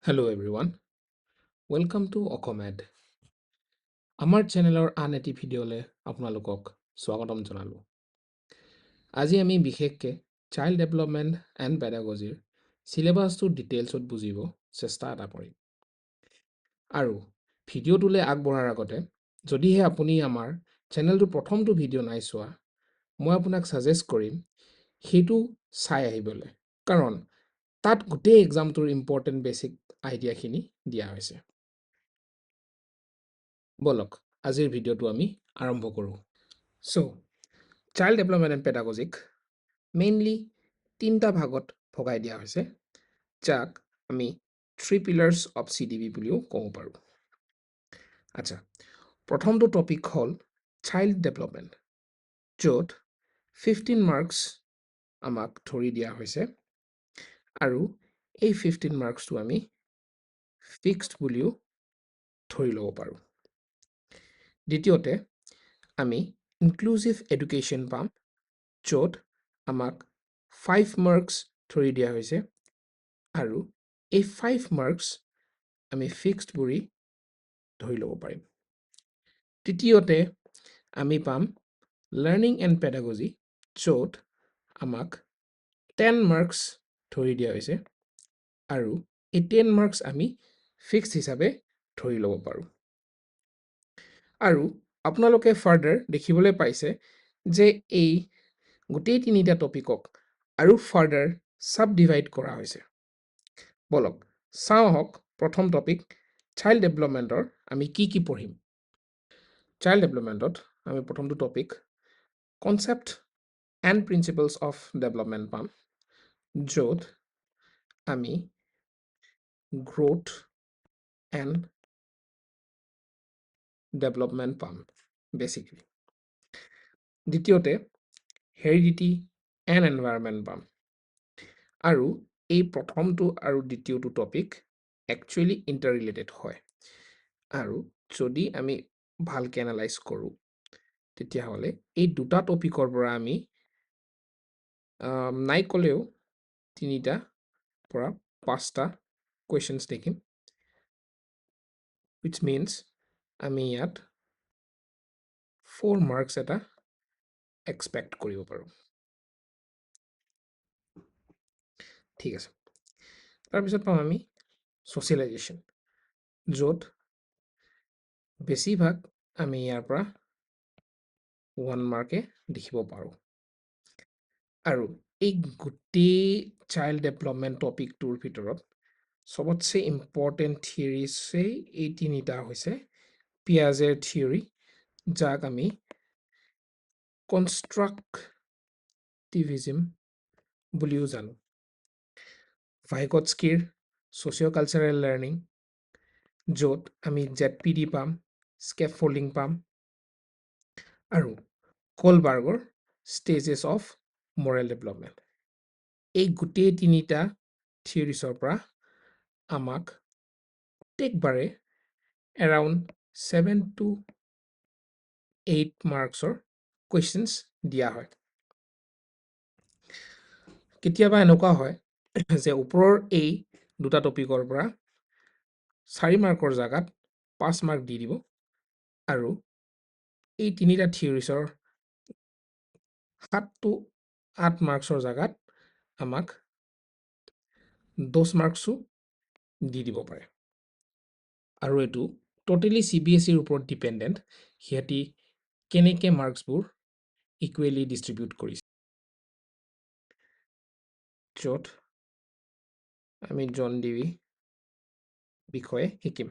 Hello everyone, welcome to Okomed. আমাৰ চেনেলৰ আন এটি ভিডিঅ'লৈ আপোনালোকক স্বাগতম জনালোঁ। আজি আমি বিশেষকৈ চাইল্ড ডেভেলপমেণ্ট এণ্ড পেডাগজিৰ চিলেবাছটো ডিটেইলছত বুজিব চেষ্টা এটা কৰিম। আৰু ভিডিঅ'টোলৈ আগবঢ়াৰ আগতে যদিহে আপুনি আমাৰ চেনেলটো প্ৰথমটো ভিডিঅ' নাই চোৱা, মই আপোনাক ছাজেষ্ট কৰিম সেইটো চাই আহিবলৈ, কাৰণ তাত গোটেই এক্সামটোৰ ইম্পৰ্টেণ্ট বেছিক আইডিয়াখিনি দিয়া হৈছে। বলক আজিৰ ভিডিঅ'টো আমি আৰম্ভ কৰোঁ। চাইল্ড ডেভেলপমেণ্ট এণ্ড পেডাগজিক মেইনলি তিনিটা ভাগত ভগাই দিয়া হৈছে, যাক আমি 3 পিলাৰ্ছ অফ CDP বুলিও ক'ব পাৰোঁ। আচ্ছা, প্ৰথমটো টপিক হ'ল চাইল্ড ডেভেলপমেণ্ট, য'ত 15 মাৰ্কছ আমাক ধৰি দিয়া হৈছে আৰু এই 15 মাৰ্কছটো আমি ফিক্সড বুলিও ধৰি ল'ব পাৰোঁ। দ্বিতীয়তে আমি ইনক্লুচিভ এডুকেশ্যন পাম, য'ত আমাক 5 মাৰ্কছ ধৰি দিয়া হৈছে আৰু এই 5 মাৰ্কছ আমি ফিক্সড বুলি ধৰি ল'ব পাৰিম। তৃতীয়তে আমি পাম লাৰ্ণিং এণ্ড পেডাগজি, য'ত আমাক 10 মাৰ্কছ ধৰি দিয়া হৈছে আৰু এই 10 মাৰ্কছ আমি ফিক্সড হিচাপে ধৰি ল'ব পাৰোঁ। আৰু আপোনালোকে ফাৰ্ডাৰ দেখিবলৈ পাইছে যে এই গোটেই তিনিটা টপিকক আৰু ফাৰ্ডাৰ ছাব ডিভাইড কৰা হৈছে। বলক চাওঁ আহক, প্ৰথম টপিক চাইল্ড ডেভেলপমেণ্টৰ আমি কি কি পঢ়িম। চাইল্ড ডেভেলপমেণ্টত আমি প্ৰথমটো topic concept and principles of development পাম, য'ত আমি গ্ৰ'থ এণ্ড ডেভেলপমেণ্ট পাম বেচিকলি। দ্বিতীয়তে হেৰিডিটি এণ্ড এনভাইৰনমেণ্ট পাম। আৰু এই প্ৰথমটো আৰু দ্বিতীয়টো টপিক একচুৱেলি ইণ্টাৰ ৰিলেটেড হয়, আৰু যদি আমি ভালকৈ এনালাইজ কৰোঁ তেতিয়াহ'লে এই দুটা টপিকৰ পৰা আমি নাই ক'লেও 3টা পৰা 5টা কুৱেশ্যনছ দেখিম, which means আমি ইয়াত 4 মাৰ্কছ এটা এক্সপেক্ট কৰিব পাৰোঁ। ঠিক আছে, তাৰপিছত পাম আমি ছ'চিয়েলাইজেশ্যন, য'ত বেছিভাগ আমি ইয়াৰ পৰা 1 মাৰ্কে দেখিব পাৰোঁ। আৰু এই গোটেই চাইল্ড ডেভেলপমেণ্ট টপিকটোৰ ভিতৰত চবতছে ইম্পৰ্টেণ্ট থিয়ৰিছেই এই তিনিটা হৈছে পিয়াজেৰ থিয়ৰি, যাক আমি কনষ্ট্ৰাকটিভিজম বুলিও জানো, ভাইগটস্কিৰ ছ'চিঅ' কালচাৰেল লাৰ্ণিং, য'ত আমি ZPD পাম, স্কেফল্ডিং পাম, আৰু কলবাৰ্গৰ ষ্টেজেছ অফ মৰেল ডেভেলপমেণ্ট। এই গোটেই তিনিটা থিয়ৰিছৰ পৰা আমাক প্ৰত্যেকবাৰে এৰাউণ্ড 7 to 8 মাৰ্কছৰ কুৱেশ্যনছ দিয়া হয়। কেতিয়াবা এনেকুৱা হয় যে ওপৰৰ এই দুটা টপিকৰ পৰা 4 মাৰ্কৰ জেগাত 5 মাৰ্ক দি দিব, আৰু এই তিনিটা থিয়ৰিছৰ 7 to 8 মাৰ্কছৰ জেগাত আমাক 10 মাৰ্কছো দি দিব পাৰে। আৰু এইটো টোটেলি CBSEৰ ওপৰত ডিপেণ্ডেণ্ট, সিহঁতি কেনেকৈ মাৰ্কছবোৰ ইকুৱেলি ডিষ্ট্ৰিবিউট কৰিছে, য'ত আমি জন ডিভি বিষয়ে শিকিম।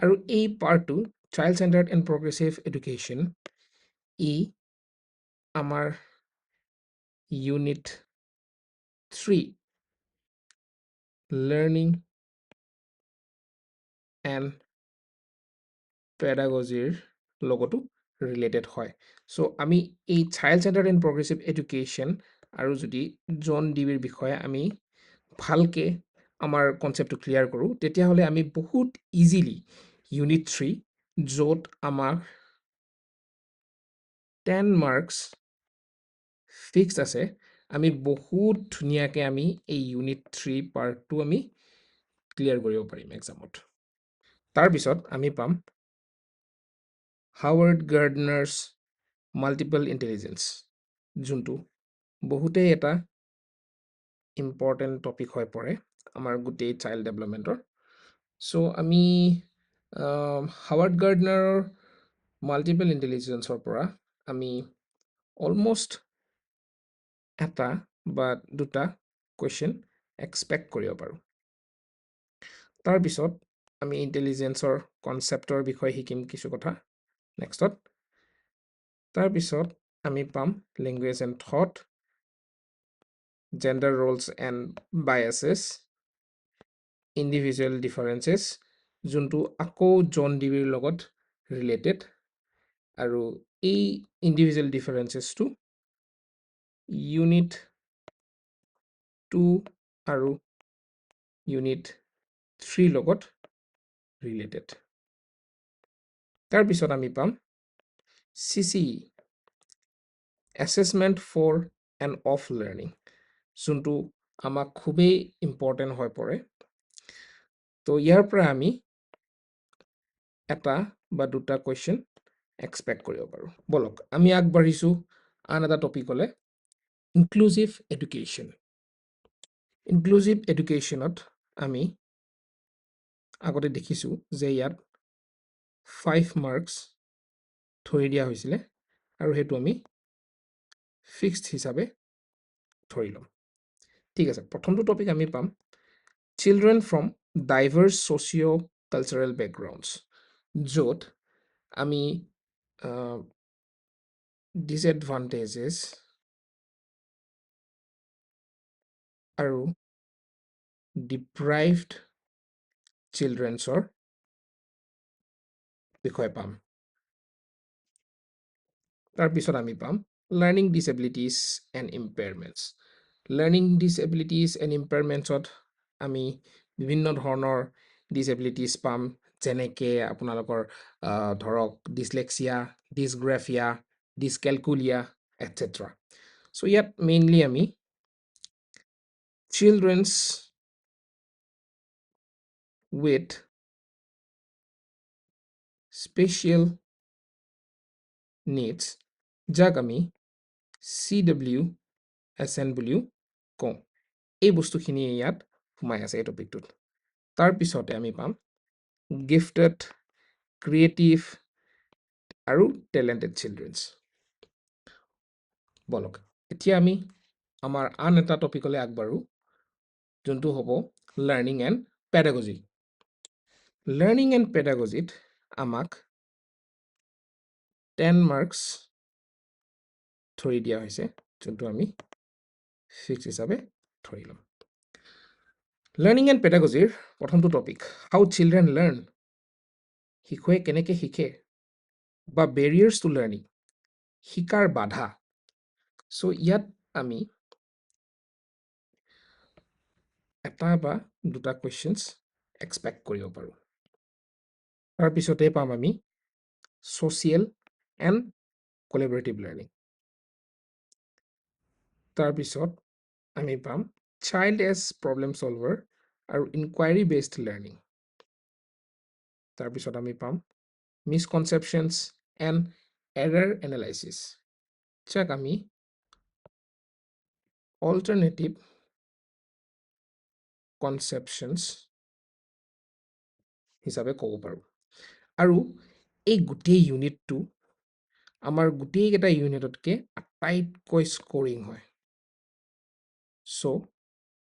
আৰু এই পাৰ্টটো child centred and progressive education, ই আমাৰ ইউনিট 3 লাৰ্ণিং এণ্ড পেডাগজিৰ লগতো ৰিলেটেড হয়। চ' আমি এই child centred and progressive education আৰু যদি জন ডিবিৰ বিষয়ে আমি ভালকৈ আমাৰ কনচেপ্টটো ক্লিয়াৰ কৰোঁ, তেতিয়াহ'লে আমি বহুত ইজিলি ইউনিট 3, য'ত আমাৰ 10 মাৰ্কছ ফিক্সড আছে, আমি বহুত ধুনীয়াকৈ আমি এই ইউনিট 3 পাৰ্টটো আমি ক্লিয়াৰ কৰিব পাৰিম এক্সামত। তাৰপিছত আমি পাম হাৱাৰ্ড গাৰ্ডনাৰ্ছ মাল্টিপল ইণ্টেলিজেঞ্চ, যোনটো বহুতেই এটা ইম্পৰ্টেণ্ট টপিক হৈ পৰে আমাৰ গোটেই চাইল্ড ডেভেলপমেণ্টৰ। চ' আমি হাৱাৰ্ড গাৰ্ডনাৰৰ মাল্টিপল ইণ্টেলিজেঞ্চৰ পৰা আমি অলমষ্ট এটা বা দুটা কুৱেশ্যন এক্সপেক্ট কৰিব পাৰোঁ। তাৰপিছত আমি ইণ্টেলিজেঞ্চৰ কনচেপ্টৰ বিষয়ে শিকিম কিছু কথা নেক্সটত। তাৰপিছত আমি পাম language and thought, gender roles and biases, individual differences, যোনটো আকৌ জন ডিউৰ লগত ৰিলেটেড, আৰু এই ইণ্ডিভিজুৱেল ডিফাৰেঞ্চেছটো ইউনিট 2 আৰু ইউনিট 3 লগত ৰিলেটেড। তাৰপিছত আমি পাম CCE, assessment for and of learning, যোনটো আমাক খুবেই ইম্পৰ্টেণ্ট হৈ পৰে। তো ইয়াৰ পৰা আমি এটা বা দুটা কুৱেশ্যন এক্সপেক্ট কৰিব পাৰোঁ। বলক আমি আগবাঢ়িছোঁ আন এটা টপিকলৈ, ইনক্লুজিভ এডুকেশ্যন। ইনক্লুজিভ এডুকেশ্যনত আমি আগতে দেখিছোঁ যে ইয়াত 5 মাৰ্কছ ধৰি দিয়া হৈছিলে, আৰু সেইটো আমি ফিক্সড হিচাপে ধৰি ল'ম। ঠিক আছে, প্ৰথমটো টপিক আমি পাম children from diverse socio' cultural backgrounds, য'ত আমি ডিছএডভান্টেজেছ আৰু ডিপ্ৰাইভড চিলড্ৰেনছৰ বিষয়ে পাম। তাৰপিছত আমি পাম লাৰ্ণিং ডিছেবিলিটিছ এণ্ড ইম্পেয়াৰমেণ্টছ। লাৰ্ণিং ডিছেবিলিটিছ এণ্ড ইম্পেয়াৰমেণ্টছত আমি বিভিন্ন ধৰণৰ ডিছেবিলিটিছ পাম, যেনেকৈ আপোনালোকৰ ধৰক ডিছলেক্সিয়া, ডিছগ্ৰাফিয়া, ডিছকেলকুলিয়া এটচেট্ৰা। চ' ইয়াত মেইনলি আমি চিলড্ৰেনছ উইথ স্পেচিয়েল নিডছ, যাক আমি CWSN বুলিও কওঁ, এই বস্তুখিনি ইয়াত সোমাই আছে এই টপিকটোত। তাৰপিছতে আমি পাম গিফটেড, ক্ৰিয়েটিভ আৰু টেলেণ্টেড চিলড্ৰেনছ। বলক এতিয়া আমি আমাৰ আন এটা টপিকলৈ আগবাঢ়ো, যোনটো হ'ব learning and pedagogy. Learning and পেডাগজিত আমাক 10 মাৰ্কছ ধৰি দিয়া হৈছে, যোনটো আমি ফিক্স হিচাপে ধৰি ল'ম। লাৰ্ণিং এণ্ড পেডাগজিৰ প্ৰথমটো টপিক হাউ চিলড্ৰেন লাৰ্ণ, শিশুৱে কেনেকৈ শিকে, বা বেৰিয়াৰ্ছ টু লাৰ্ণিং, শিকাৰ বাধা। চ' ইয়াত আমি এটা বা দুটা কুৱেশ্যনছ এক্সপেক্ট কৰিব পাৰোঁ। তাৰপিছতে পাম আমি ছ'চিয়েল এণ্ড কলেবৰেটিভ লাৰ্ণিং। তাৰপিছত আমি পাম চাইল্ড এজ প্ৰব্লেম ছলভাৰ আৰু ইনকুৱাৰী বেছড লাৰ্ণিং। তাৰপিছত আমি পাম মিছকনচেপশ্যনছ এণ্ড এৰাৰ এনালাইচিছ, যাক আমি অল্টাৰনেটিভ কনচেপশ্যনছ হিচাপে ক'ব পাৰোঁ। আৰু এই গোটেই ইউনিটটো আমাৰ গোটেইকেইটা ইউনিটতকৈ আটাইতকৈ স্ক'ৰিং হয়। চ'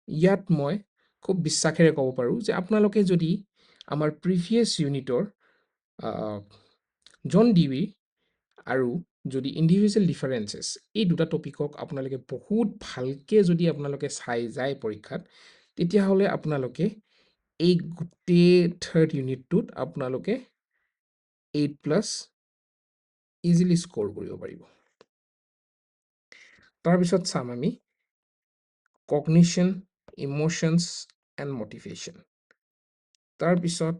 ইয়াত মই খুব বিশ্বাসেৰে ক'ব পাৰোঁ যে আপোনালোকে যদি আমাৰ প্ৰিভিয়াছ ইউনিটৰ জন ডিউই আৰু যদি ইণ্ডিভিজুৱেল ডিফাৰেঞ্চেছ, এই দুটা টপিকক আপোনালোকে বহুত ভালকৈ যদি আপোনালোকে চাই যায় পৰীক্ষাত, তেতিয়াহ'লে আপোনালোকে এই গোটেই থাৰ্ড ইউনিটটোত আপোনালোকে 8+ ইজিলি স্ক'ৰ কৰিব পাৰিব। তাৰপিছত চাম আমি কগনিশ্যন, ইম'শ্যনছ এণ্ড মটিভেশ্যন। তাৰপিছত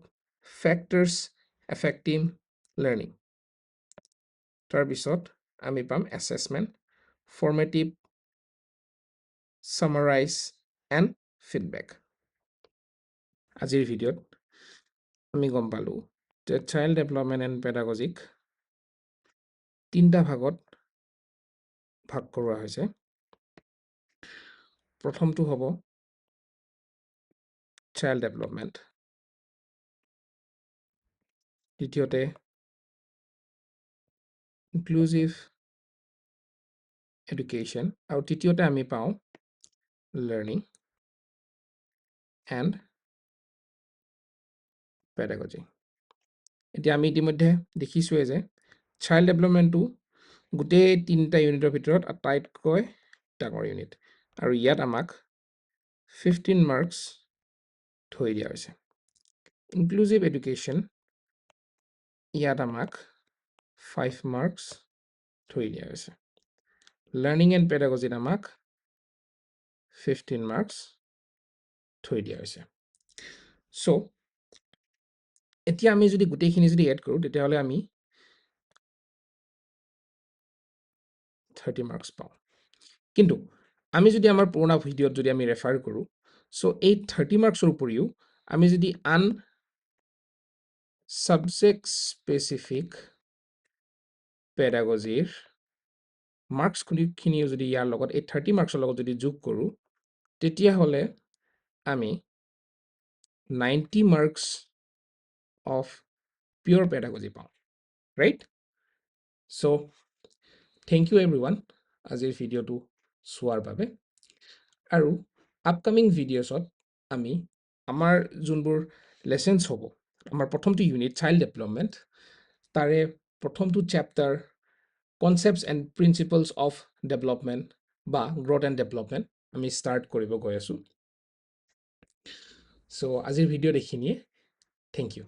ফেক্টৰ্ছ এফেক্টিং লাৰ্ণিং। তাৰপিছত আমি পাম এছেছমেণ্ট, ফৰ্মেটিভ, ছামাৰাইজ এণ্ড ফিডবেক। আজিৰ ভিডিঅ'ত আমি গম পালোঁ যে চাইল্ড ডেভেলপমেণ্ট এণ্ড পেডাগজিক তিনিটা ভাগত ভাগ কৰোৱা হৈছে। প্ৰথমটো হ'ব চাইল্ড ডেভেলপমেণ্ট, দ্বিতীয়তে ইনক্লুজিভ এডুকেশ্যন আৰু তৃতীয়তে আমি পাওঁ লাৰ্ণিং এণ্ড পেডাগজি। এতিয়া আমি ইতিমধ্যে দেখিছোঁৱে যে চাইল্ড ডেভেলপমেণ্টটো গোটেই তিনিটা ইউনিটৰ ভিতৰত আটাইতকৈ ডাঙৰ ইউনিট, আৰু ইয়াত আমাক 15 মাৰ্কছ থৈ দিয়া হৈছে। ইনক্লুজিভ এডুকেশ্যন, ইয়াত আমাক 5 মাৰ্কছ থৈ দিয়া হৈছে। লাৰ্ণিং এণ্ড পেডাগজিত আমাক 15 মাৰ্কছ থৈ দিয়া হৈছে। চ' এতিয়া আমি যদি গোটেইখিনি যদি এড কৰোঁ তেতিয়াহ'লে আমি 30 মাৰ্কছ পাওঁ। কিন্তু আমি যদি আমাৰ পুৰণা ভিডিঅ'ত যদি আমি ৰেফাৰ কৰোঁ, চ' এই 30 মাৰ্কছৰ উপৰিও আমি যদি আন ছাবজেক্ট স্পেচিফিক পেডাগজিৰ মাৰ্কছখিনিও যদি ইয়াৰ লগত এই 30 মাৰ্কছৰ লগত যদি যোগ কৰোঁ, তেতিয়াহ'লে আমি 90 মাৰ্কছ অফ পিয়ৰ পেডাগজি পাওঁ, ৰাইট? চ' থেংক ইউ এভৰিৱান আজিৰ ভিডিঅ'টো চোৱাৰ বাবে। আৰু আপকামিং ভিডিঅ'ছত আমি আমাৰ যোনবোৰ লেচনছ হ'ব, আমাৰ প্ৰথমটো ইউনিট চাইল্ড ডেভেলপমেণ্ট, তাৰে প্ৰথমটো chapter concepts and principles of development বা গ্ৰথ এণ্ড ডেভেলপমেণ্ট আমি ষ্টাৰ্ট কৰিব গৈ আছোঁ। চ' আজিৰ ভিডিঅ'ত এইখিনিয়ে। Thank U.